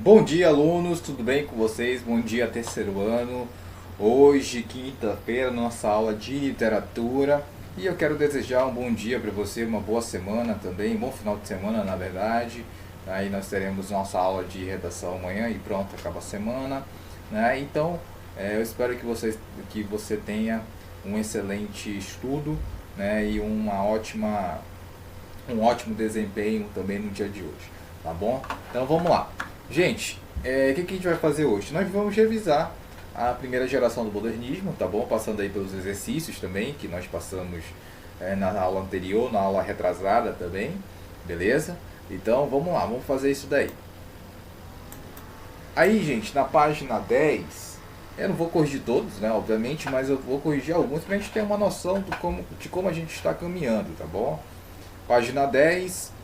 Bom dia, alunos, tudo bem com vocês? Bom dia, terceiro ano. Hoje, quinta-feira, nossa aula de literatura. E eu quero desejar um bom dia para você, uma boa semana também, um bom final de semana, na verdade. Aí nós teremos nossa aula de redação amanhã e pronto, acaba a semana, né? Então, eu espero que você tenha um excelente estudo, né? E um ótimo desempenho também no dia de hoje, tá bom? Então vamos lá. Gente, o que a gente vai fazer hoje? Nós vamos revisar a primeira geração do modernismo, tá bom? Passando aí pelos exercícios também, que nós passamos na aula anterior, na aula retrasada também, beleza? Então vamos lá, vamos fazer isso daí. Aí, gente, na página 10, eu não vou corrigir todos, né, obviamente, mas eu vou corrigir alguns pra gente ter uma noção de como a gente está caminhando, tá bom? Página 10,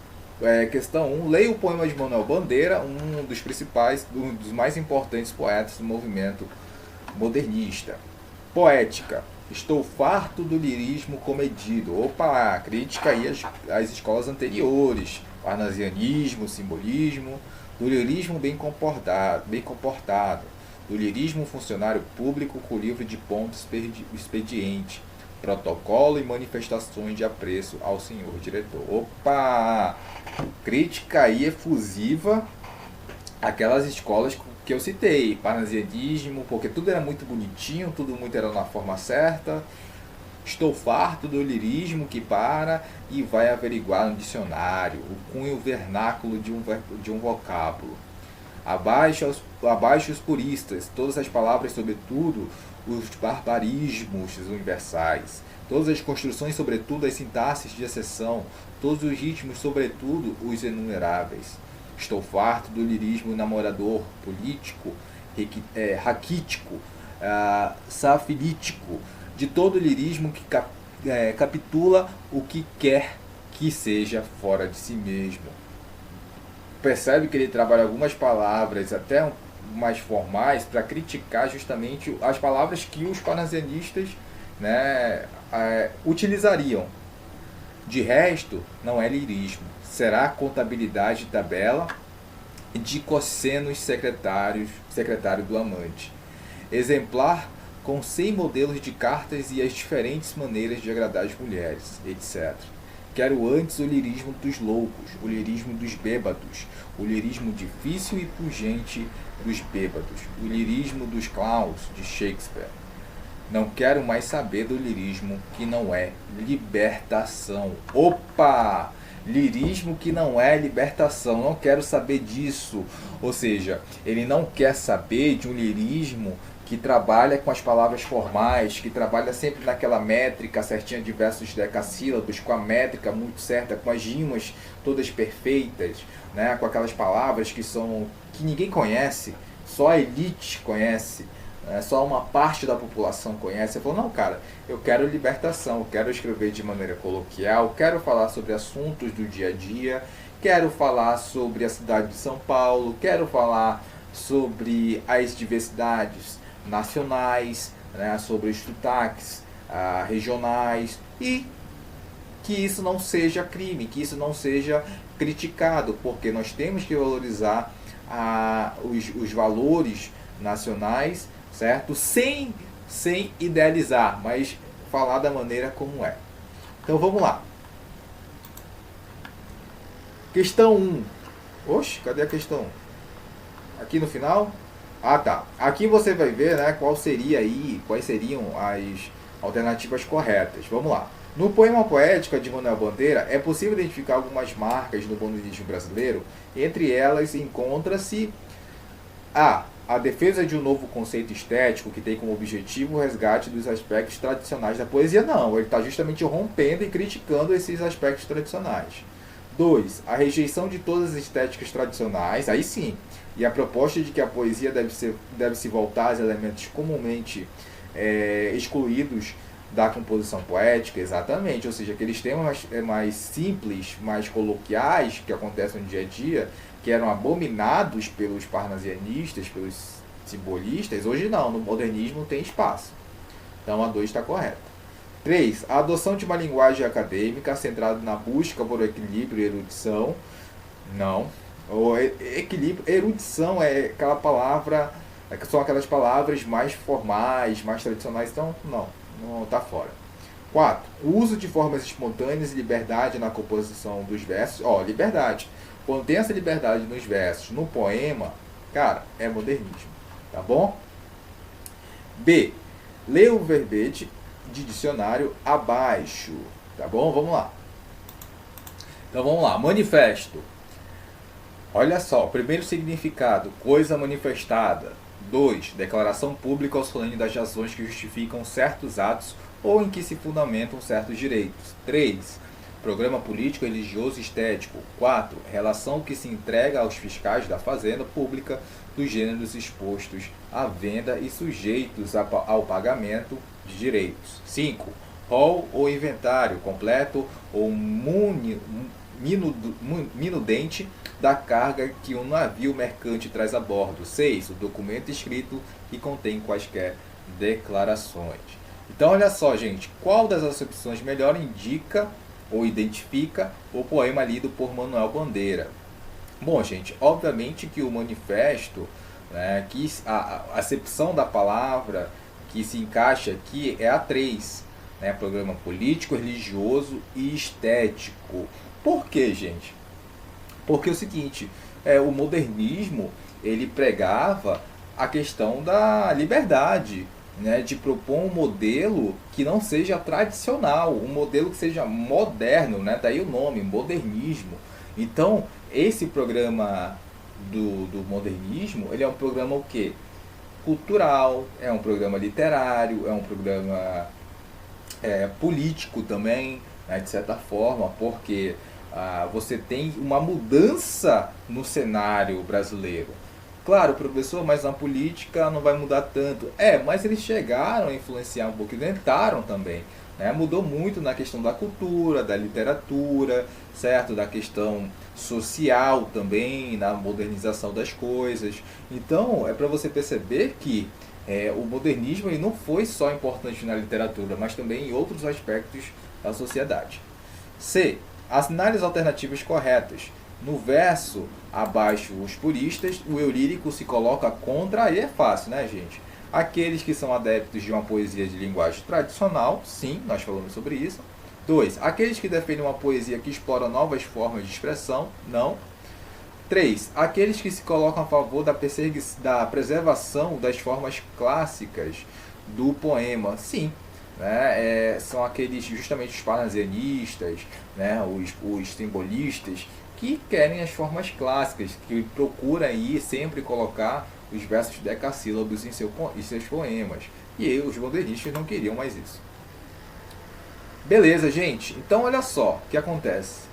questão 1. Leia o poema de Manuel Bandeira, um dos principais, um dos mais importantes poetas do movimento modernista. Poética. Estou farto do lirismo comedido. Opa, crítica aí às escolas anteriores. Parnasianismo, simbolismo. Do lirismo bem comportado. Do lirismo funcionário público com livro de ponto expediente. Protocolo e manifestações de apreço ao senhor diretor. Opa! Crítica aí efusiva àquelas escolas que eu citei, parnasianismo, porque tudo era muito bonitinho, tudo muito era na forma certa. Estou farto do lirismo que para e vai averiguar no dicionário o cunho vernáculo de um vocábulo. Abaixo os puristas, todas as palavras, sobretudo os barbarismos universais, todas as construções, sobretudo as sintaxes de acessão, todos os ritmos, sobretudo os enumeráveis. Estou farto do lirismo namorador, político, raquítico, safilítico, de todo lirismo que capitula o que quer que seja fora de si mesmo. Percebe que ele trabalha algumas palavras até mais formais para criticar justamente as palavras que os parnasianistas, né, utilizariam. De resto, não é lirismo. Será contabilidade de tabela de cossenos secretário do amante. Exemplar com 100 modelos de cartas e as diferentes maneiras de agradar as mulheres, etc. Quero antes o lirismo dos loucos, o lirismo dos bêbados, o lirismo difícil e pungente dos bêbados, o lirismo dos clowns de Shakespeare. Não quero mais saber do lirismo que não é libertação. Opa! Lirismo que não é libertação. Não quero saber disso. Ou seja, ele não quer saber de um lirismo que trabalha com as palavras formais, que trabalha sempre naquela métrica certinha de versos decassílabos, com a métrica muito certa, com as rimas todas perfeitas, né? Com aquelas palavras que ninguém conhece, só a elite conhece, só uma parte da população conhece. Ele falou, não, cara, eu quero libertação, eu quero escrever de maneira coloquial, quero falar sobre assuntos do dia a dia, quero falar sobre a cidade de São Paulo, quero falar sobre as diversidades nacionais, né, sobre os sotaques regionais, e que isso não seja crime, que isso não seja criticado, porque nós temos que valorizar os valores nacionais, certo? Sem idealizar, mas falar da maneira como é. Então vamos lá. Questão 1. Oxe, cadê a questão 1? Aqui no final? Ah, tá. Aqui você vai ver, né, quais seriam as alternativas corretas. Vamos lá. No poema Poética de Manuel Bandeira, é possível identificar algumas marcas do modernismo brasileiro. Entre elas encontra-se a defesa de um novo conceito estético que tem como objetivo o resgate dos aspectos tradicionais da poesia. Não, ele está justamente rompendo e criticando esses aspectos tradicionais. 2. A rejeição de todas as estéticas tradicionais, aí sim, e a proposta de que a poesia deve se voltar aos elementos comumente excluídos da composição poética, exatamente, ou seja, aqueles temas mais simples, mais coloquiais, que acontecem no dia a dia, que eram abominados pelos parnasianistas, pelos simbolistas, hoje não, no modernismo tem espaço. Então a 2 está correta. 3. A adoção de uma linguagem acadêmica centrada na busca por equilíbrio e erudição. Não. O equilíbrio, erudição é aquela palavra, são aquelas palavras mais formais, mais tradicionais, então não está fora. 4. O uso de formas espontâneas e liberdade na composição dos versos. Ó, liberdade. Quando tem essa liberdade nos versos, no poema, cara, é modernismo. Tá bom? B. Lê o verbete de dicionário abaixo. Tá bom? Vamos lá. Então vamos lá. Manifesto. Olha só, primeiro significado, coisa manifestada. 2. Declaração pública ou solene das razões que justificam certos atos ou em que se fundamentam certos direitos. 3. Programa político, religioso e estético. 4. Relação que se entrega aos fiscais da fazenda pública dos gêneros expostos à venda e sujeitos ao pagamento de direitos. 5. Rol ou inventário completo ou minudente da carga que um navio mercante traz a bordo. 6. O documento escrito que contém quaisquer declarações. Então, olha só, gente, qual das acepções melhor indica ou identifica o poema lido por Manuel Bandeira? Bom, gente, obviamente que o manifesto, né, que a acepção da palavra que se encaixa aqui é a 3, né, programa político, religioso e estético. Por quê, gente? Porque é o seguinte, o modernismo, ele pregava a questão da liberdade, né, de propor um modelo que não seja tradicional, um modelo que seja moderno, né, daí o nome, modernismo. Então, esse programa do modernismo, ele é um programa o quê? Cultural, é um programa literário, é um programa político também, né, de certa forma, porque você tem uma mudança no cenário brasileiro. Claro, professor, mas na política não vai mudar tanto. Mas eles chegaram a influenciar um pouco, tentaram também. Né? Mudou muito na questão da cultura, da literatura, certo? Da questão social também, na modernização das coisas. Então, é para você perceber que o modernismo ele não foi só importante na literatura, mas também em outros aspectos da sociedade. C. Assinale as alternativas corretas. No verso abaixo, os puristas, o eu lírico se coloca contra, aí é fácil, né, gente? Aqueles que são adeptos de uma poesia de linguagem tradicional, sim, nós falamos sobre isso. 2. Aqueles que defendem uma poesia que explora novas formas de expressão, não. 3. Aqueles que se colocam a favor da preservação das formas clássicas do poema, sim. Né? São aqueles justamente os parnasianistas, né? os simbolistas, que querem as formas clássicas, que procuram aí sempre colocar os versos decassílabos em seus poemas. E os modernistas não queriam mais isso. Beleza, gente? Então olha só o que acontece.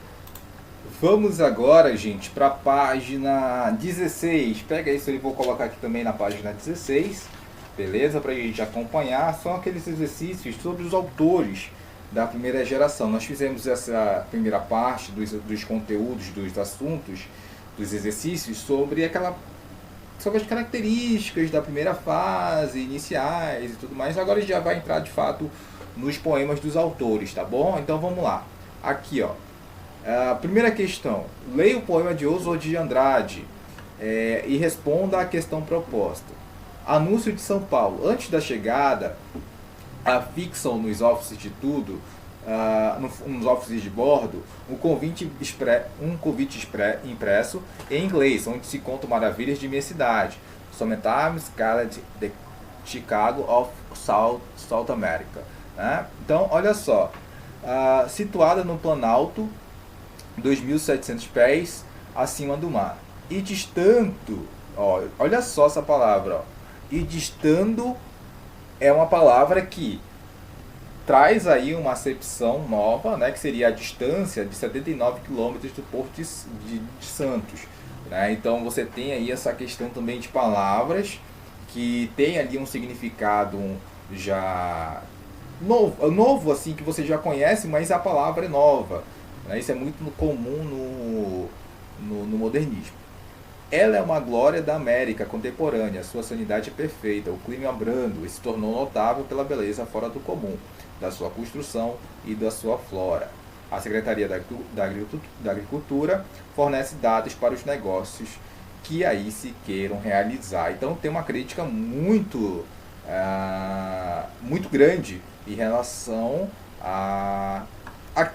Vamos agora, gente, para a página 16. Pega isso, eu vou colocar aqui também na página 16. Beleza? Para a gente acompanhar. São aqueles exercícios sobre os autores da primeira geração. Nós fizemos essa primeira parte dos conteúdos, dos assuntos, dos exercícios sobre as características da primeira fase, iniciais e tudo mais. Agora a gente já vai entrar de fato nos poemas dos autores, tá bom? Então vamos lá. Aqui, ó. A primeira questão. Leia o poema de Oswald de Andrade e responda à questão proposta. Anúncio de São Paulo. Antes da chegada, afixam nos ofícios de tudo, nos ofícios de bordo, um convite impresso em inglês, onde se contam maravilhas de minha cidade. Sometimes called the Chicago of South America. Né? Então, olha só. Situada no Planalto, 2.700 pés acima do mar. E distando, olha só essa palavra, e distando é uma palavra que traz aí uma acepção nova, né, que seria a distância de 79 quilômetros do Porto de Santos. Né? Então você tem aí essa questão também de palavras que tem ali um significado já novo assim, que você já conhece, mas a palavra é nova. Né? Isso é muito comum no modernismo. Ela é uma glória da América contemporânea, sua sanidade é perfeita, o clima é brando e se tornou notável pela beleza fora do comum, da sua construção e da sua flora. A Secretaria da Agricultura fornece dados para os negócios que aí se queiram realizar. Então tem uma crítica muito grande em relação a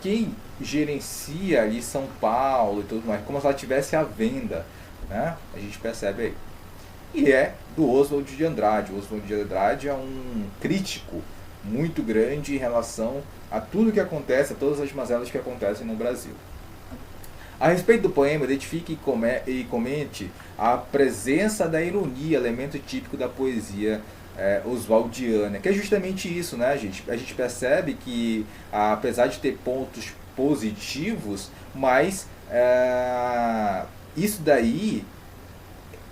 quem gerencia ali São Paulo e tudo mais, como se ela tivesse à venda, né? A gente percebe aí. E é do Oswald de Andrade. O Oswald de Andrade é um crítico muito grande em relação a tudo que acontece, a todas as mazelas que acontecem no Brasil. A respeito do poema, identifique e comente a presença da ironia, elemento típico da poesia oswaldiana, que é justamente isso, né, gente? A gente percebe que, apesar de ter pontos positivos, mas isso daí,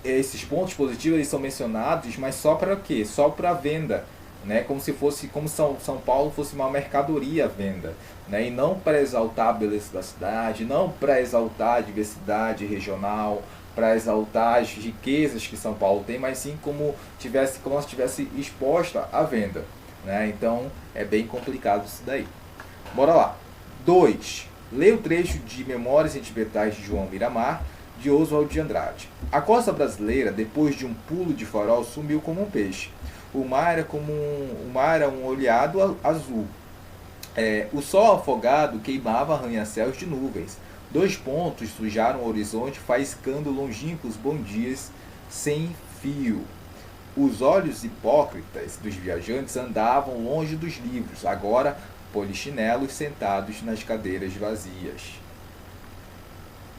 esses pontos positivos eles são mencionados, mas só para quê? Só para venda, né? Como se fosse, como São Paulo fosse uma mercadoria à venda, né? E não para exaltar a beleza da cidade, não para exaltar a diversidade regional, para exaltar as riquezas que São Paulo tem, mas sim como se estivesse exposta à venda, né? Então é bem complicado isso daí. Bora lá. 2. Leia o trecho de Memórias Sentimentais de João Miramar, de Oswald de Andrade. A costa brasileira, depois de um pulo de farol, sumiu como um peixe. O mar era um olhado azul. O sol afogado queimava arranha-céus de nuvens. 2 pontos sujaram o horizonte, faiscando longínquos bom dias sem fio. Os olhos hipócritas dos viajantes andavam longe dos livros, agora polichinelos sentados nas cadeiras vazias.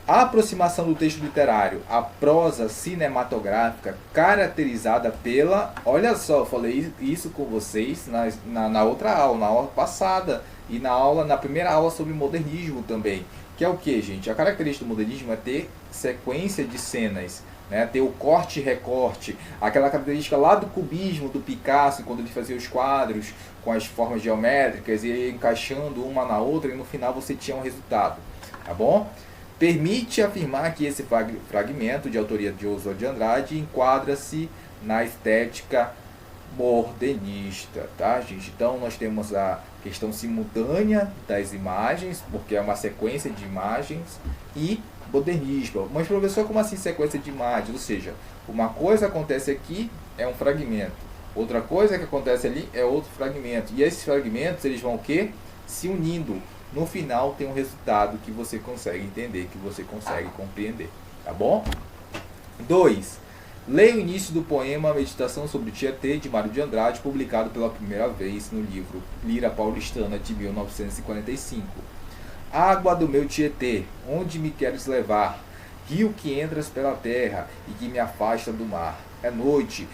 A aproximação do texto literário à prosa cinematográfica caracterizada pela... Olha só, eu falei isso com vocês na outra aula, na aula passada, e na primeira aula sobre modernismo também. Que é o que, gente? A característica do modernismo é ter sequência de cenas, né? Ter o corte e recorte, aquela característica lá do cubismo, do Picasso, quando ele fazia os quadros com as formas geométricas e ia encaixando uma na outra e no final você tinha um resultado, tá bom? Permite afirmar que esse fragmento de autoria de Oswald de Andrade enquadra-se na estética modernista, tá, gente? Então nós temos a questão simultânea das imagens, porque é uma sequência de imagens, e modernismo. Mas, professor, como assim sequência de imagens? Ou seja, uma coisa acontece aqui, é um fragmento. Outra coisa que acontece ali é outro fragmento. E esses fragmentos, eles vão o quê? Se unindo. No final tem um resultado que você consegue entender, que você consegue compreender. Tá bom? 2. Leia o início do poema Meditação sobre Tietê, de Mário de Andrade, publicado pela primeira vez no livro Lira Paulistana, de 1945. Água do meu Tietê, onde me queres levar? Rio que entras pela terra e que me afasta do mar. É noite,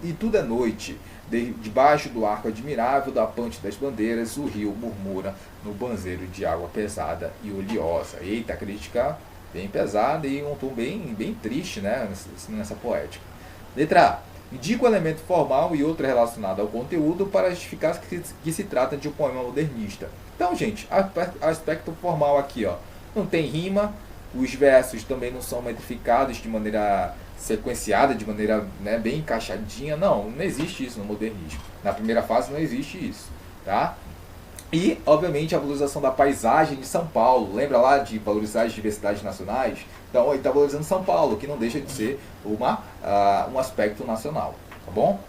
e tudo é noite. Debaixo do arco admirável da ponte das bandeiras, o rio murmura no banzeiro de água pesada e oleosa. Eita, crítica bem pesada e um tom bem triste, né, nessa poética. Letra A. Indica o elemento formal e outro relacionado ao conteúdo para justificar que se trata de um poema modernista. Então, gente, aspecto formal aqui, ó, não tem rima, os versos também não são metrificados de maneira sequenciada, de maneira, né, bem encaixadinha. Não existe isso no modernismo. Na primeira fase não existe isso, tá? E, obviamente, a valorização da paisagem de São Paulo. Lembra lá de valorizar as diversidades nacionais? Então, ele está valorizando São Paulo, que não deixa de ser um aspecto nacional, tá bom?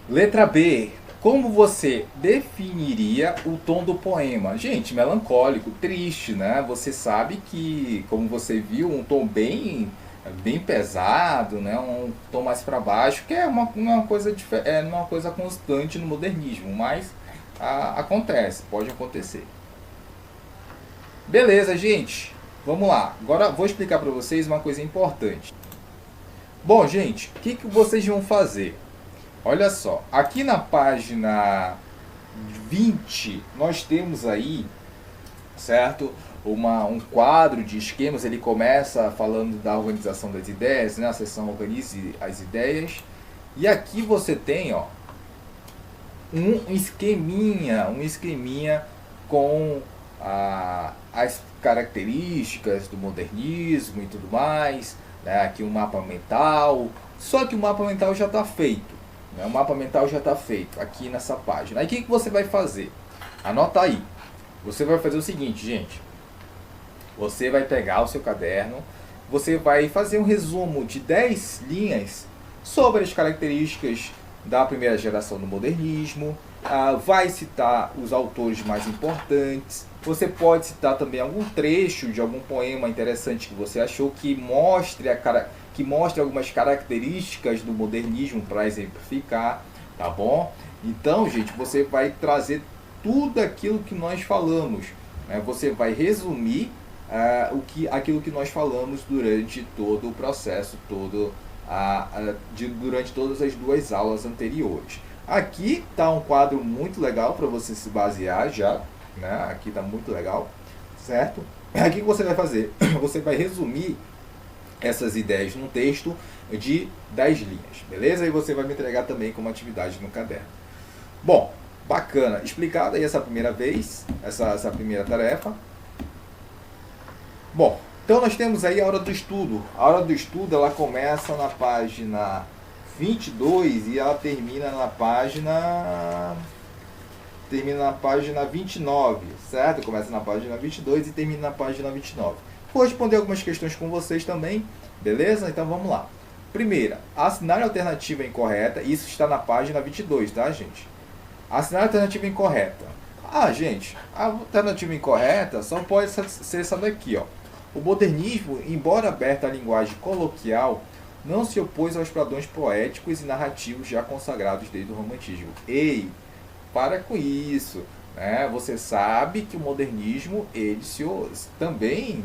Letra B. Como você definiria o tom do poema? Gente, melancólico, triste, né? Você sabe que, como você viu, um tom bem pesado, né? Um tom mais para baixo, que é uma coisa constante no modernismo, mas acontece, pode acontecer. Beleza, gente? Vamos lá. Agora vou explicar para vocês uma coisa importante. Bom, gente, o que vocês vão fazer? Olha só, aqui na página 20, nós temos aí, certo? Um quadro de esquemas. Ele começa falando da organização das ideias, né? A seção Organize as Ideias. E aqui você tem, ó, um esqueminha com as características do modernismo e tudo mais, né? Aqui um mapa mental, só que o mapa mental já está feito, né? O mapa mental já está feito aqui nessa página. Aí o que você vai fazer? Anota aí. Você vai fazer o seguinte, gente. Você vai pegar o seu caderno, você vai fazer um resumo de 10 linhas sobre as características da primeira geração do modernismo, vai citar os autores mais importantes, você pode citar também algum trecho de algum poema interessante que você achou que mostre algumas características do modernismo para exemplificar, tá bom? Então, gente, você vai trazer tudo aquilo que nós falamos, né? Você vai resumir aquilo que nós falamos durante todo o processo, durante todas as duas aulas anteriores. Aqui está um quadro muito legal para você se basear já, né? Aqui está muito legal, certo? Aqui que você vai fazer? Você vai resumir essas ideias num texto de 10 linhas, beleza? E você vai me entregar também como atividade no caderno. Bom, bacana, explicada aí essa primeira vez, essa primeira tarefa. Bom, então nós temos aí a hora do estudo. A hora do estudo ela começa na página 22 e ela termina na página 29, certo? Começa na página 22 e termina na página 29. Vou responder algumas questões com vocês também, beleza? Então vamos lá. Primeira, assinar a alternativa incorreta. Isso está na página 22, tá, gente? Assinar a alternativa incorreta. Gente, a alternativa incorreta só pode ser essa daqui, ó. O modernismo, embora aberto à linguagem coloquial, não se opôs aos padrões poéticos e narrativos já consagrados desde o romantismo. Ei, para com isso, né? Você sabe que o modernismo também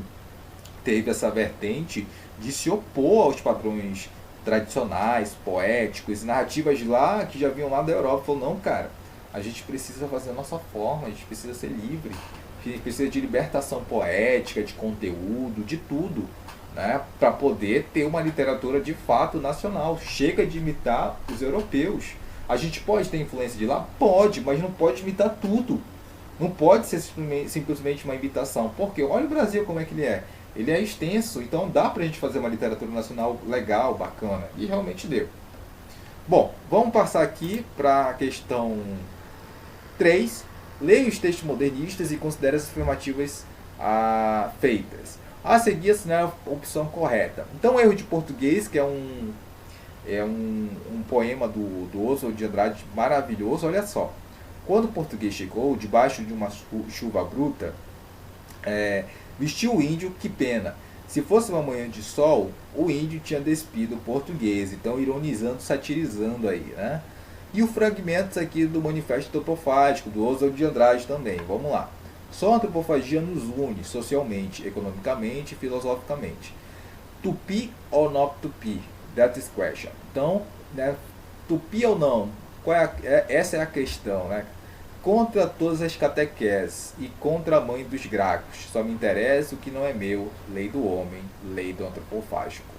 teve essa vertente de se opor aos padrões tradicionais, poéticos, narrativas lá que já vinham lá da Europa. Falou, não, cara, a gente precisa fazer a nossa forma, a gente precisa ser livre, a gente precisa de libertação poética, de conteúdo, de tudo, né, para poder ter uma literatura de fato nacional. Chega de imitar os europeus. A gente pode ter influência de lá? Pode, mas não pode imitar tudo. Não pode ser simplesmente uma imitação. Porque olha o Brasil como é que ele é. Ele é extenso, então dá pra gente fazer uma literatura nacional legal, bacana. E realmente deu. Bom, vamos passar aqui para a questão 3. Leia os textos modernistas e considere as afirmativas feitas. A seguir, assinar a opção correta. Então, erro de português, que é um poema do Oswald de Andrade maravilhoso. Olha só. Quando o português chegou, debaixo de uma chuva bruta, vestiu o índio, que pena. Se fosse uma manhã de sol, o índio tinha despido o português. Então, ironizando, satirizando aí, né? E o fragmento aqui do Manifesto Antropofágico, do Oswald de Andrade também. Vamos lá. Só a antropofagia nos une, socialmente, economicamente e filosoficamente. Tupi or not tupi? That is question. Então, né, tupi ou não? Essa é a questão, né? Contra todas as catequeses e contra a mãe dos gracos, só me interessa o que não é meu, lei do homem, lei do antropofágico.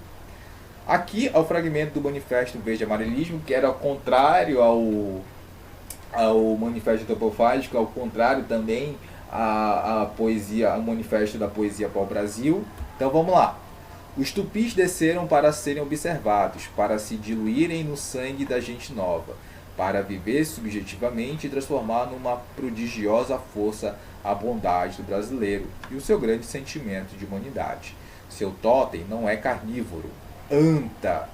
Aqui é o fragmento do Manifesto Verde Amarelismo, que era ao contrário ao Manifesto Antropofágico, ao contrário também a poesia, o Manifesto da Poesia Pau-Brasil. Então vamos lá. Os tupis desceram para serem observados, para se diluírem no sangue da gente nova, para viver subjetivamente e transformar numa prodigiosa força a bondade do brasileiro e o seu grande sentimento de humanidade. Seu totem não é carnívoro. Anta.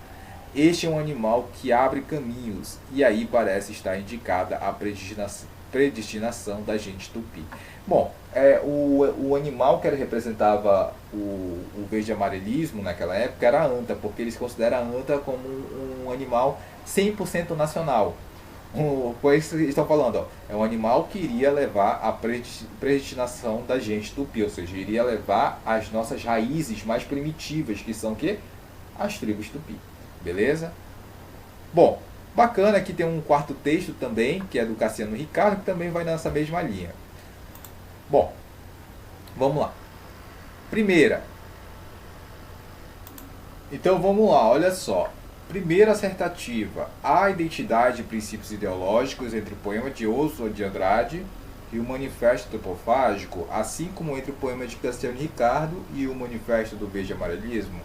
Este é um animal que abre caminhos, e aí parece estar indicada a predestinação da gente tupi. Bom, o animal que representava o verde amarelismo naquela época era a anta, porque eles consideram a anta como um animal 100% nacional. Por isso eles estão falando, ó, é um animal que iria levar a predestinação da gente tupi, ou seja, iria levar as nossas raízes mais primitivas, que são o quê? As tribos tupi. Beleza? Bom, bacana, aqui tem um quarto texto também, que é do Cassiano Ricardo, que também vai nessa mesma linha. Bom, vamos lá. Primeira. Então vamos lá, olha só. Primeira assertativa. Há identidade e princípios ideológicos entre o poema de Oswald de Andrade e o Manifesto Antropofágico, assim como entre o poema de Cassiano Ricardo e o Manifesto do Verde Amarelismo.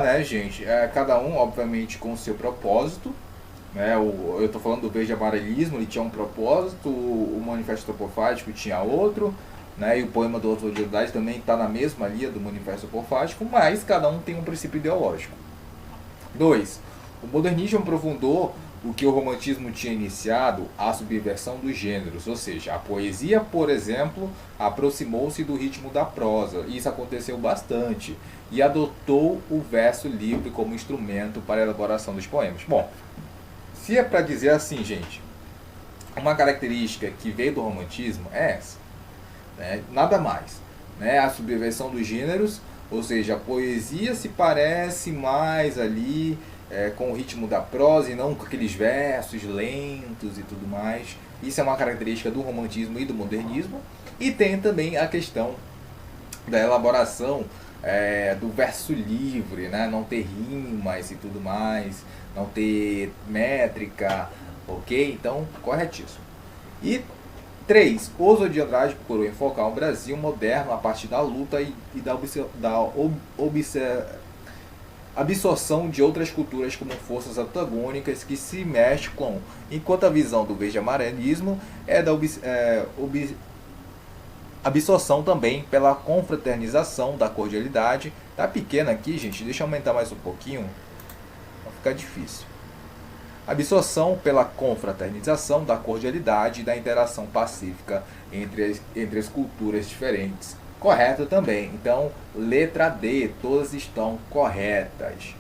Né, gente? Cada um, obviamente, com o seu propósito, né? Eu estou falando do verde amarelismo, ele tinha um propósito, o manifesto topofático tinha outro, né? E o poema do Oswald de Andrade também está na mesma linha do manifesto topofático, mas cada um tem um princípio ideológico. 2. O modernismo aprofundou o que o romantismo tinha iniciado, a subversão dos gêneros, ou seja, a poesia, por exemplo, aproximou-se do ritmo da prosa, e isso aconteceu bastante, e adotou o verso livre como instrumento para a elaboração dos poemas. Bom, se é para dizer assim, gente, uma característica que veio do romantismo é essa, né? Nada mais, né? A subversão dos gêneros, ou seja, a poesia se parece mais ali com o ritmo da prosa e não com aqueles versos lentos e tudo mais. Isso é uma característica do romantismo e do modernismo. E tem também a questão da elaboração do verso livre, né? Não ter rimas e tudo mais, não ter métrica, ok? Então, corretíssimo. E 3. Oswald de Andrade procurou enfocar o Brasil moderno a partir da luta e da absorção de outras culturas como forças antagônicas que se mesclam, enquanto a visão do verde-amarelismo é da absorção também pela confraternização da cordialidade. Tá pequena aqui, gente, deixa eu aumentar mais um pouquinho, vai ficar difícil. Absorção pela confraternização da cordialidade e da interação pacífica entre as culturas diferentes. Correto também. Então, letra D, todas estão corretas.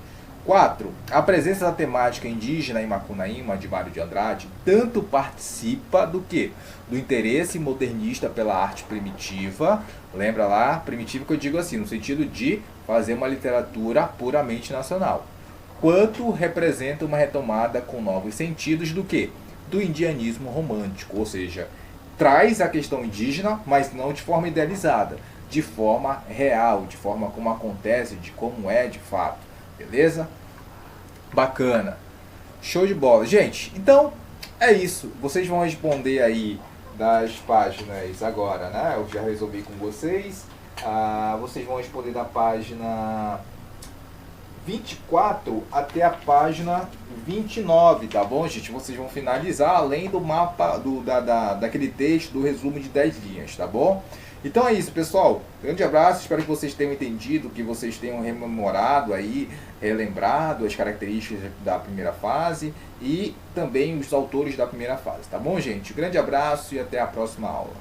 4. A presença da temática indígena em Macunaíma, de Mário de Andrade, tanto participa do que? Do interesse modernista pela arte primitiva. Lembra lá? Primitiva que eu digo assim, no sentido de fazer uma literatura puramente nacional. Quanto representa uma retomada com novos sentidos do que? Do indianismo romântico, ou seja, traz a questão indígena, mas não de forma idealizada, de forma real, de forma como acontece, de como é de fato, beleza? Bacana, show de bola. Gente, então é isso, vocês vão responder aí das páginas agora, né? Eu já resolvi com vocês, vocês vão responder da página 24 até a página 29, tá bom, gente? Vocês vão finalizar além do mapa, daquele texto, do resumo de 10 linhas, tá bom? Então é isso, pessoal. Grande abraço, espero que vocês tenham entendido, que vocês tenham rememorado aí, relembrado as características da primeira fase e também os autores da primeira fase, tá bom, gente? Grande abraço e até a próxima aula.